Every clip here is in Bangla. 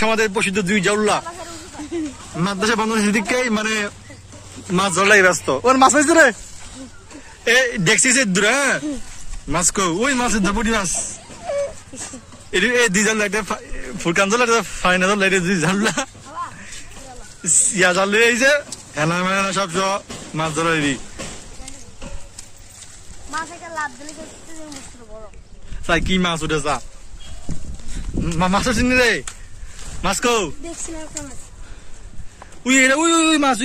আমাদের প্রসিদ্ধ দুই জাউল্লা মাদ্রাসা বন্ধ সেদিকে মানে মাছ ধরলাই ব্যস্ত ওর মাছ পাইছে রে দেখছিস দূরে মাছ কো ওই মাছের দাপুটি মাছ এই দুই জাউল্লা একটা ফুরকান জাউল্লা একটা ফাইনা জাউল্লা দুই জাউল্লা ইয়া জাল লয়ে আইছে হেনা মেনা সব মাছ ধরাই তাই কি মাছ উঠে যা মাছ চিনি রে মাছ কো উই উই মাছ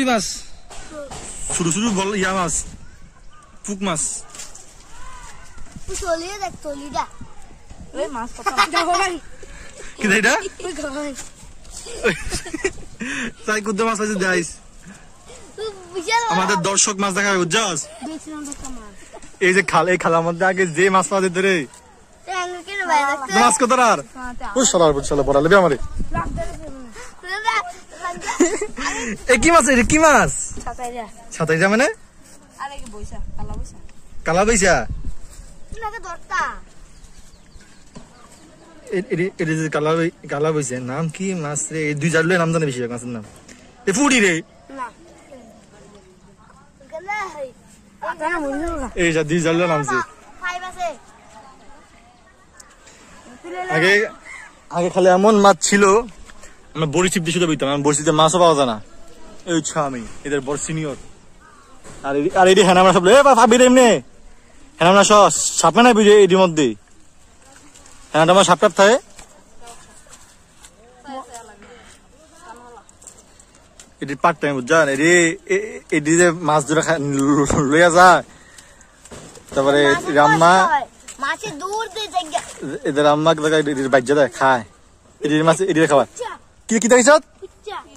শুরু শুরু বল ইয়া মাছ পুক মাছ কি এটা তাই কুদ্দা মাছ আছে দেখাইস আমাদের দর্শক মাছ দেখা বুঝছস এই যে খাল এই খালার মধ্যে আগে যে মাছ পাওয়া যেত রে মাছ কত আর বুঝছাল পড়ালে আমারে কি মাছ এটা কি মাছ ছাতাইরা মানে কালা বৈশা কালা বৈশা নাম কি মাছ রে দুই জারলে নাম জানে বেশি মাছের নাম এ ফুড়ি রে এই যা দুই জারলে নামছে আগে আগে খালি এমন মাছ ছিল আমরা বড়ি চিপ দিয়ে শুধু বইতাম বড়িতে মাছও পাওয়া যায় না এই হচ্ছে আমি এদের বড় সিনিয়র আর এটি হ্যাঁ আমরা সব ভাবি রে এমনি হ্যাঁ আমরা সব সাপে নাই বুঝে এটির মধ্যে হ্যাঁ আমার সাপ টাপ থাকে এটি পার্ট টাইম বুঝছেন এটি যে মাছ ধরে লইয়া যায় তারপরে রাম্মা এদের রাম্মা বাজ্যা দেয় খায় এটির মাছ এটি খাওয়া কি কি দেখিস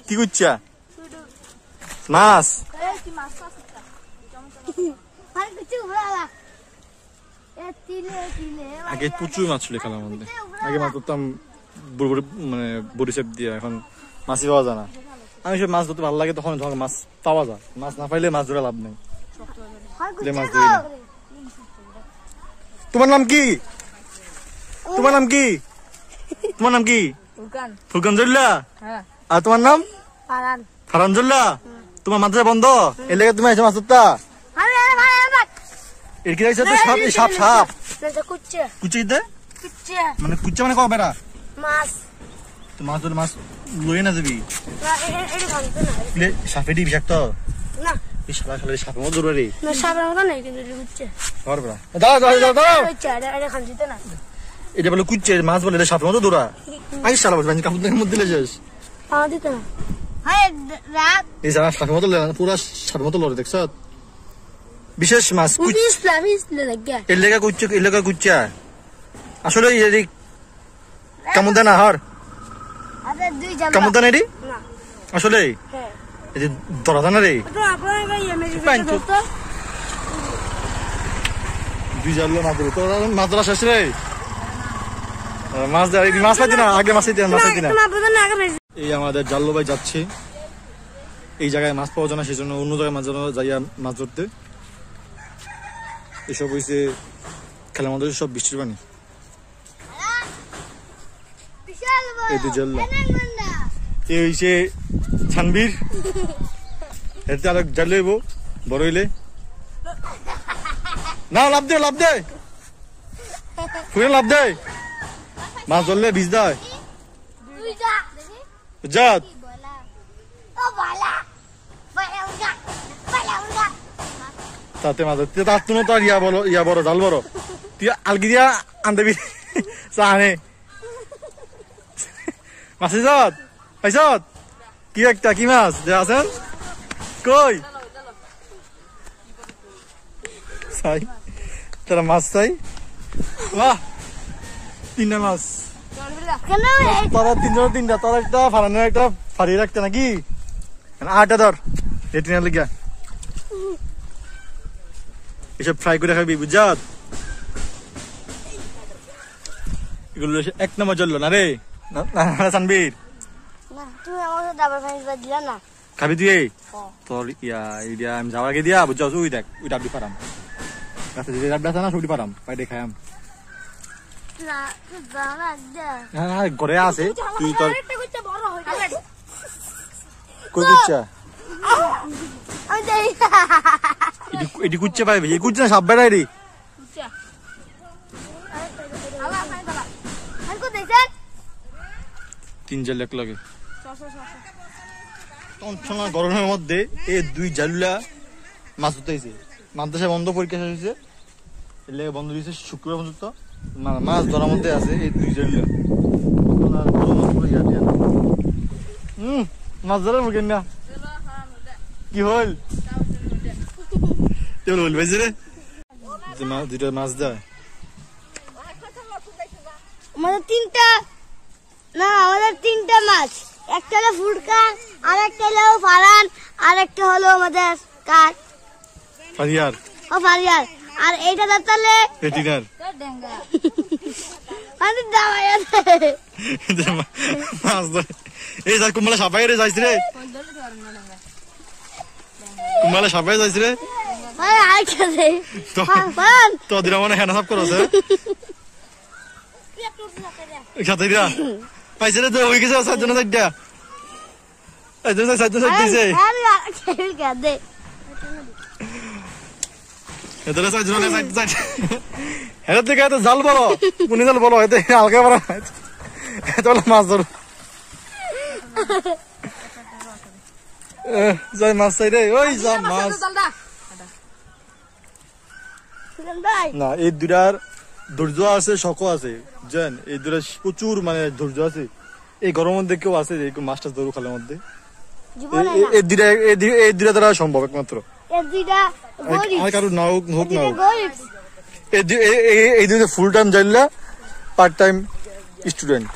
কি করছা মাছ আগে প্রচুর মাছ ছিল খেলার মধ্যে আগে মাছ ধরতাম মানে বড়ি চেপ দিয়ে এখন মাছই পাওয়া যায় না আমি সব মাছ ধরতে ভালো লাগে তখন মাছ পাওয়া যায় মাছ না পাইলে মাছ ধরে লাভ নেই মাছ ধরি না তোমার নাম কি তোমার নাম কি তোমার নাম কি ফুরকান জল্লা আর তোমার নাম ফারান জল্লা তোমার মাদ্রাসা বন্ধ এর লেগে তুমি মাছ ধরতা এর কি রাইছে তো সাপ সাপ কুচিতে মানে কুচা মানে কবে বেড়া মাছ তো মাছ ধরে মাছ লয়ে না যাবি সাপে দি বিষাক্ত না এই সাপা খালি সাপের মতো ধরবে রে না সাপের মতো নাই কিন্তু কুচে ধর বেড়া দাও এটা খানজিতে না এটা বলে কুচে মাছ বলে এটা সাপের মতো ধরা আই শালা বল কাপড় দেখে মধ্যে দিলে যাস হ্যাঁ দিতে না হ্যাঁ রাত এই জানা সাপের মতো পুরো সাপের মতো লড়ে দেখছ বিশেষ মাছ এর লেগা কুচা আসলে কেমন দেয় না হর কেমন দেয় না রে আসলে এই যে ধরা যায় না রে দুই জানলো মাছ ধরে তোর মাছ ধরা শেষ রে মাছ দেয় মাছ পাইতি না আগে মাছ পাইতি না এই আমাদের জাল্লো ভাই যাচ্ছে এই জায়গায় মাছ পাওয়া যায় না সেই জন্য অন্য জায়গায় মাছ যাইয়া মাছ ধরতে এসব হয়েছে খেলার মধ্যে সব বৃষ্টির পানি এই দুই জাল্লা এ হয়েছে ছানবীর এতে আর জাল লইব বড় হইলে না লাভ দে ফুলে লাভ দে মাছ ধরলে ভিজ দেয় জাত তাতে মাছ তার তুমি তো আর ইয়া বড় জাল বড় তুই আলগি দিয়া আনদেবি চাহানে মাছ পাইছ কি একটা কি মাছ যে আছেন কই চাই তারা মাছ চাই বাহ তিনটা মাছ তোরা তিনটা তোর একটা ফারানোর একটা ফাড়িয়ে রাখতে নাকি আটটা ধর রেটিনা লিখা এসব ফ্রাই করে খাবি বুঝাত এগুলো এক নম্বর চললো না রে সানবীর খাবি তুই তোর ইয়া আমি যাওয়ার আগে দিয়া বুঝছ ওই দেখ ওই ডাবলি পারাম গাছে যে ডাবলি আছে না সবটি পারাম পাইতে খাইম ঘরে আছে তুই তোর কই কুচ্চা এটি কুচ্চা পাইবে এই কুচ্চা সাপ বেড়াই রে তিন জাল এক লাগে গরমের মধ্যে এই দুই জালুলা মাছ ধরতেছে মাদ্রাসা বন্ধ পরীক্ষা শেষ হয়েছে এর লেগে বন্ধ দিয়েছে শুক্রবার পর্যন্ত মাছ ধরার মধ্যে আছে এই দুই জালুলা মাছ ধরার মুখে না কি হল বল ভাই রে দুইটা মাছ দেয় আমাদের তিনটা মাছ একটা হলো ফুটকা আর একটা হলো ফারান আর একটা হলো আমাদের কাঠ ফারিয়ার ফারিয়ার আর এইটা দাঁতালে এটিনার মানে দামাই আছে মাছ ধরে এই যা কুমলা সাপাই রে যাইছ রে কুমলা সাপাই যাইছ রে আরে আইছে রে তো দিরা মনে হেনা সাপ করছ সাথে দিয়া পাইছে রে তো হই গেছে সাতজন সাইডা সাতজন দিছে আরে খেল দে এতরে সাতজন সাইড এর থেকে তো জাল বলো কোনি জাল বলো এতে হালকা বড় এত মাছ ধর যাই মাছ চাই রে ওই যা মাছ না এই দুটার ধৈর্য আছে শখ আছে জান এই দুটা প্রচুর মানে ধৈর্য আছে এই গরমের মধ্যে কেউ আছে যে মাছটা ধরু খালের মধ্যে এই দুটা দ্বারা সম্ভব একমাত্র কারো না হোক না এই দুটো ফুল টাইম জানলা পার্ট টাইম স্টুডেন্ট